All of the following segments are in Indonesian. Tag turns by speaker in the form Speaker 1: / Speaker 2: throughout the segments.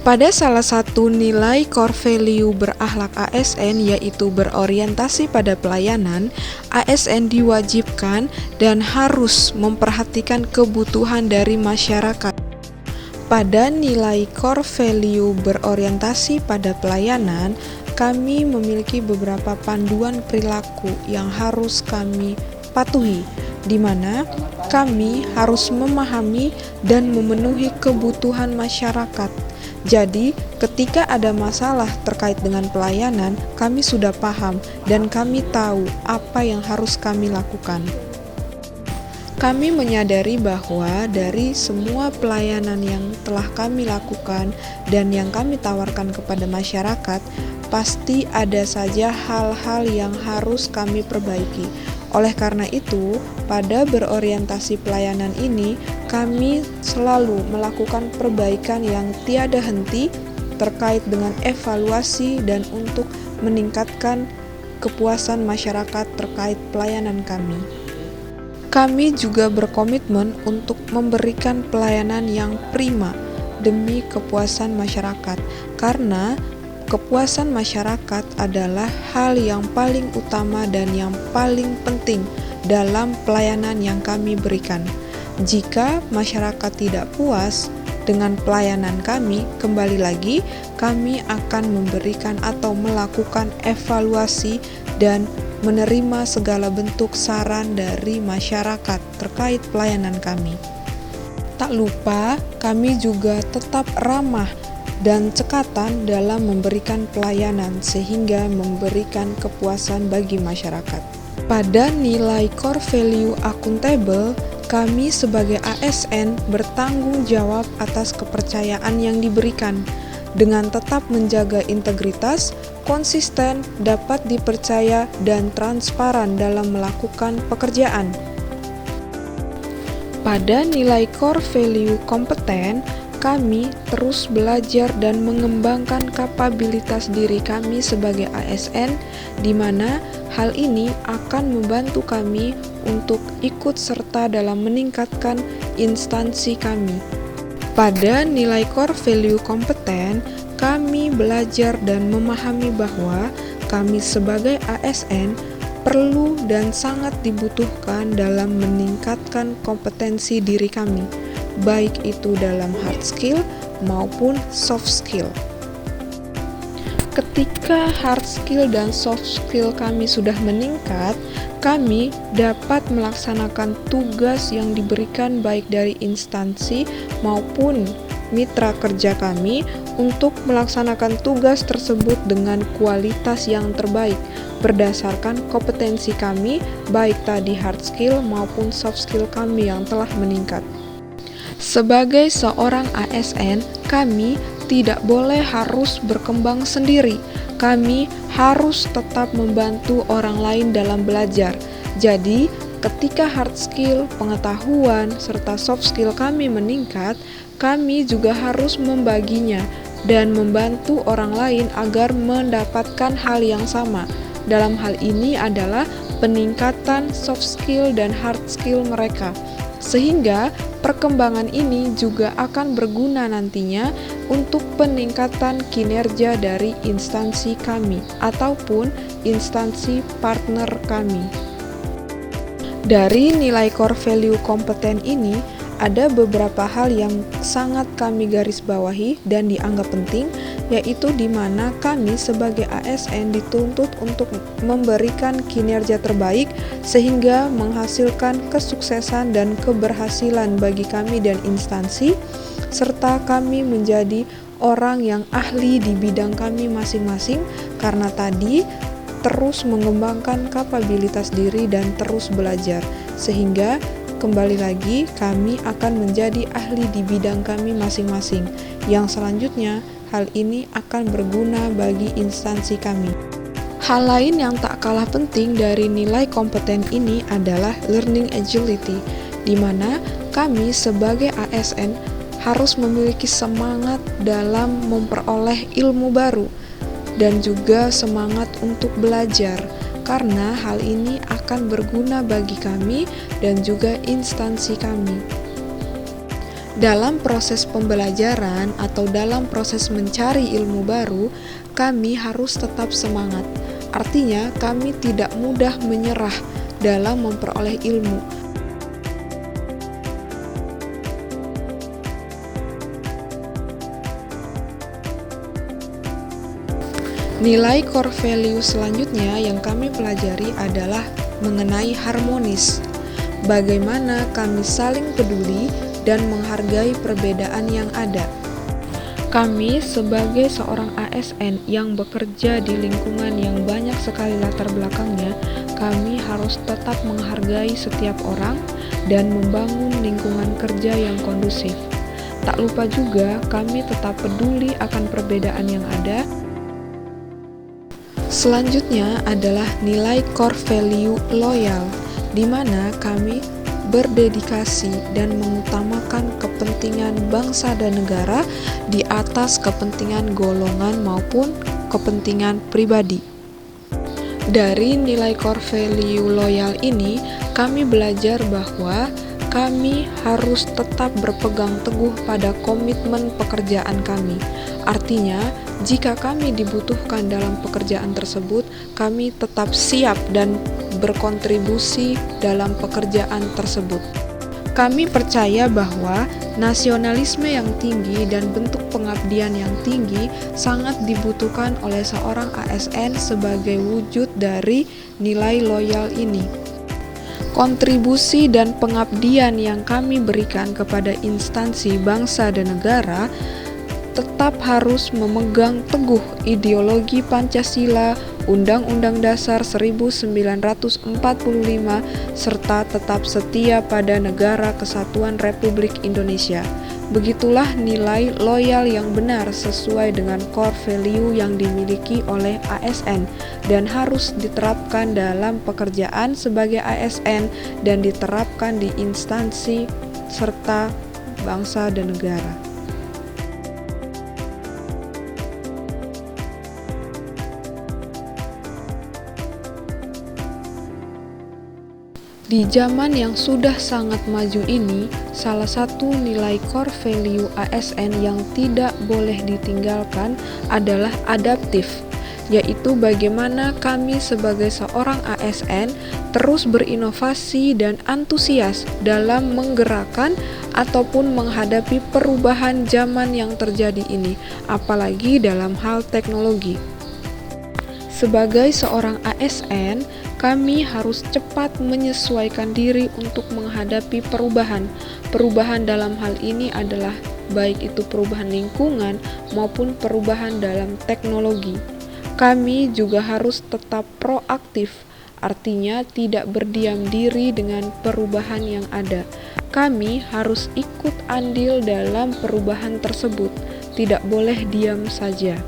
Speaker 1: Pada salah satu nilai core value berakhlak ASN, yaitu berorientasi pada pelayanan, ASN diwajibkan dan harus memperhatikan kebutuhan dari masyarakat. Pada nilai core value berorientasi pada pelayanan, kami memiliki beberapa panduan perilaku yang harus kami patuhi, di mana kami harus memahami dan memenuhi kebutuhan masyarakat. Jadi, ketika ada masalah terkait dengan pelayanan, kami sudah paham dan kami tahu apa yang harus kami lakukan. Kami menyadari bahwa dari semua pelayanan yang telah kami lakukan dan yang kami tawarkan kepada masyarakat, pasti ada saja hal-hal yang harus kami perbaiki. Oleh karena itu, pada berorientasi pelayanan ini, kami selalu melakukan perbaikan yang tiada henti terkait dengan evaluasi dan untuk meningkatkan kepuasan masyarakat terkait pelayanan kami. Kami juga berkomitmen untuk memberikan pelayanan yang prima demi kepuasan masyarakat, karena kepuasan masyarakat adalah hal yang paling utama dan yang paling penting dalam pelayanan yang kami berikan. Jika masyarakat tidak puas dengan pelayanan kami, kembali lagi kami akan memberikan atau melakukan evaluasi dan menerima segala bentuk saran dari masyarakat terkait pelayanan kami. Tak lupa, kami juga tetap ramah dan cekatan dalam memberikan pelayanan sehingga memberikan kepuasan bagi masyarakat. Pada nilai core value akuntabel, kami sebagai ASN bertanggung jawab atas kepercayaan yang diberikan dengan tetap menjaga integritas, konsisten, dapat dipercaya, dan transparan dalam melakukan pekerjaan. Pada nilai core value kompeten, kami terus belajar dan mengembangkan kapabilitas diri kami sebagai ASN, di mana hal ini akan membantu kami untuk ikut serta dalam meningkatkan instansi kami. Pada nilai core value kompeten, kami belajar dan memahami bahwa kami sebagai ASN perlu dan sangat dibutuhkan dalam meningkatkan kompetensi diri kami, baik itu dalam hard skill maupun soft skill. Ketika hard skill dan soft skill kami sudah meningkat, kami dapat melaksanakan tugas yang diberikan baik dari instansi maupun mitra kerja kami untuk melaksanakan tugas tersebut dengan kualitas yang terbaik berdasarkan kompetensi kami, baik tadi hard skill maupun soft skill kami yang telah meningkat. Sebagai seorang ASN, kami tidak boleh harus berkembang sendiri. Kami harus tetap membantu orang lain dalam belajar. Jadi, ketika hard skill, pengetahuan, serta soft skill kami meningkat, kami juga harus membaginya dan membantu orang lain agar mendapatkan hal yang sama. Dalam hal ini adalah peningkatan soft skill dan hard skill mereka. Sehingga perkembangan ini juga akan berguna nantinya untuk peningkatan kinerja dari instansi kami ataupun instansi partner kami. Dari nilai core value kompeten ini, ada beberapa hal yang sangat kami garis bawahi dan dianggap penting, yaitu di mana kami sebagai ASN dituntut untuk memberikan kinerja terbaik sehingga menghasilkan kesuksesan dan keberhasilan bagi kami dan instansi, serta kami menjadi orang yang ahli di bidang kami masing-masing karena tadi terus mengembangkan kapabilitas diri dan terus belajar, sehingga kembali lagi kami akan menjadi ahli di bidang kami masing-masing, yang selanjutnya hal ini akan berguna bagi instansi kami. Hal lain yang tak kalah penting dari nilai kompeten ini adalah learning agility, di mana kami sebagai ASN harus memiliki semangat dalam memperoleh ilmu baru dan juga semangat untuk belajar, karena hal ini akan berguna bagi kami dan juga instansi kami. Dalam proses pembelajaran atau dalam proses mencari ilmu baru, kami harus tetap semangat. Artinya, kami tidak mudah menyerah dalam memperoleh ilmu. Nilai core value selanjutnya yang kami pelajari adalah mengenai harmonis. Bagaimana kami saling peduli dan menghargai perbedaan yang ada. Kami sebagai seorang ASN yang bekerja di lingkungan yang banyak sekali latar belakangnya, kami harus tetap menghargai setiap orang dan membangun lingkungan kerja yang kondusif. Tak lupa juga kami tetap peduli akan perbedaan yang ada. Selanjutnya adalah nilai core value loyal, di mana kami berdedikasi dan mengutamakan kepentingan bangsa dan negara di atas kepentingan golongan maupun kepentingan pribadi. Dari nilai core value loyal ini, kami belajar bahwa kami harus tetap berpegang teguh pada komitmen pekerjaan kami. Artinya, jika kami dibutuhkan dalam pekerjaan tersebut, kami tetap siap dan berkontribusi dalam pekerjaan tersebut. Kami percaya bahwa nasionalisme yang tinggi dan bentuk pengabdian yang tinggi sangat dibutuhkan oleh seorang ASN sebagai wujud dari nilai loyal ini. Kontribusi dan pengabdian yang kami berikan kepada instansi bangsa dan negara tetap harus memegang teguh ideologi Pancasila, Undang-Undang Dasar 1945, serta tetap setia pada Negara Kesatuan Republik Indonesia. Begitulah nilai loyal yang benar sesuai dengan core value yang dimiliki oleh ASN dan harus diterapkan dalam pekerjaan sebagai ASN dan diterapkan di instansi serta bangsa dan negara. Di zaman yang sudah sangat maju ini, salah satu nilai core value ASN yang tidak boleh ditinggalkan adalah adaptif, yaitu bagaimana kami sebagai seorang ASN terus berinovasi dan antusias dalam menggerakkan ataupun menghadapi perubahan zaman yang terjadi ini, apalagi dalam hal teknologi. Sebagai seorang ASN, kami harus cepat menyesuaikan diri untuk menghadapi perubahan. Perubahan dalam hal ini adalah baik itu perubahan lingkungan maupun perubahan dalam teknologi. Kami juga harus tetap proaktif, artinya tidak berdiam diri dengan perubahan yang ada. Kami harus ikut andil dalam perubahan tersebut, tidak boleh diam saja.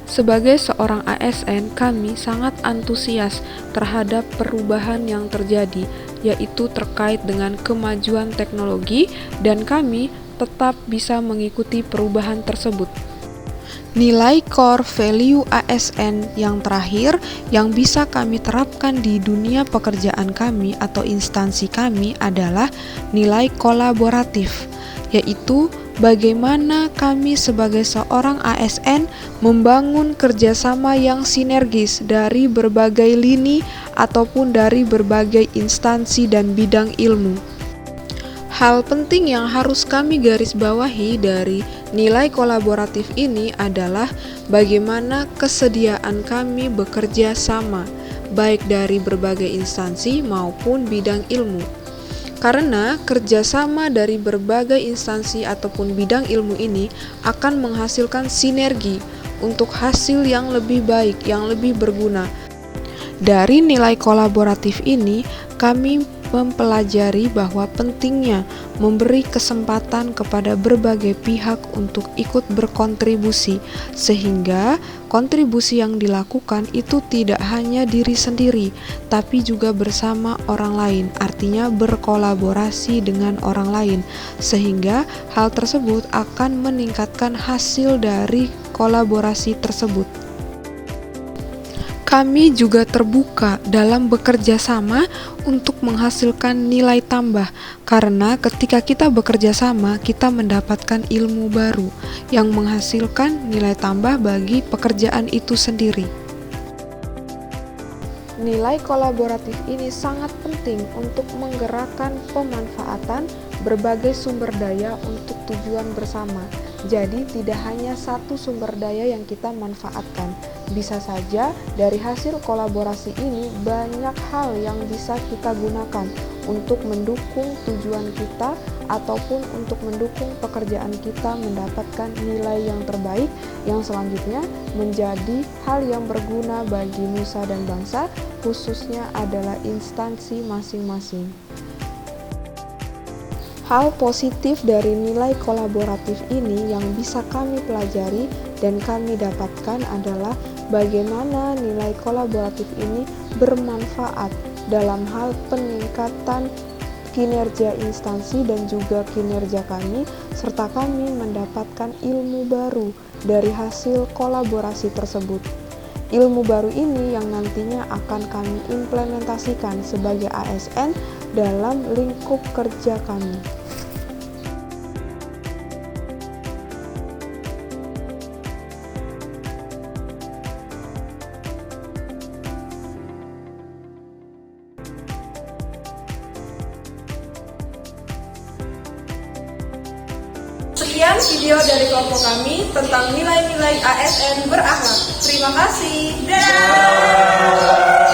Speaker 1: Sebagai seorang ASN, kami sangat antusias terhadap perubahan yang terjadi, yaitu terkait dengan kemajuan teknologi, dan kami tetap bisa mengikuti perubahan tersebut. Nilai core value ASN yang terakhir yang bisa kami terapkan di dunia pekerjaan kami atau instansi kami adalah nilai kolaboratif, yaitu bagaimana kami sebagai seorang ASN membangun kerjasama yang sinergis dari berbagai lini ataupun dari berbagai instansi dan bidang ilmu. Hal penting yang harus kami garis bawahi dari nilai kolaboratif ini adalah bagaimana kesediaan kami bekerja sama, baik dari berbagai instansi maupun bidang ilmu. Karena kerjasama dari berbagai instansi ataupun bidang ilmu ini akan menghasilkan sinergi untuk hasil yang lebih baik, yang lebih berguna. Dari nilai kolaboratif ini, kami mempelajari bahwa pentingnya memberi kesempatan kepada berbagai pihak untuk ikut berkontribusi, sehingga kontribusi yang dilakukan itu tidak hanya diri sendiri, tapi juga bersama orang lain, artinya berkolaborasi dengan orang lain, sehingga hal tersebut akan meningkatkan hasil dari kolaborasi tersebut. Kami juga terbuka dalam bekerja sama untuk menghasilkan nilai tambah, karena ketika kita bekerja sama, kita mendapatkan ilmu baru yang menghasilkan nilai tambah bagi pekerjaan itu sendiri. Nilai kolaboratif ini sangat penting untuk menggerakkan pemanfaatan berbagai sumber daya untuk tujuan bersama. Jadi tidak hanya satu sumber daya yang kita manfaatkan. Bisa saja dari hasil kolaborasi ini banyak hal yang bisa kita gunakan untuk mendukung tujuan kita ataupun untuk mendukung pekerjaan kita mendapatkan nilai yang terbaik yang selanjutnya menjadi hal yang berguna bagi nusa dan bangsa, khususnya adalah instansi masing-masing. Hal positif dari nilai kolaboratif ini yang bisa kami pelajari dan kami dapatkan adalah bagaimana nilai kolaboratif ini bermanfaat dalam hal peningkatan kinerja instansi dan juga kinerja kami, serta kami mendapatkan ilmu baru dari hasil kolaborasi tersebut. Ilmu baru ini yang nantinya akan kami implementasikan sebagai ASN dalam lingkup kerja kami.
Speaker 2: Sekian video dari kelompok kami tentang nilai-nilai ASN berakhlak. Terima kasih. Dah.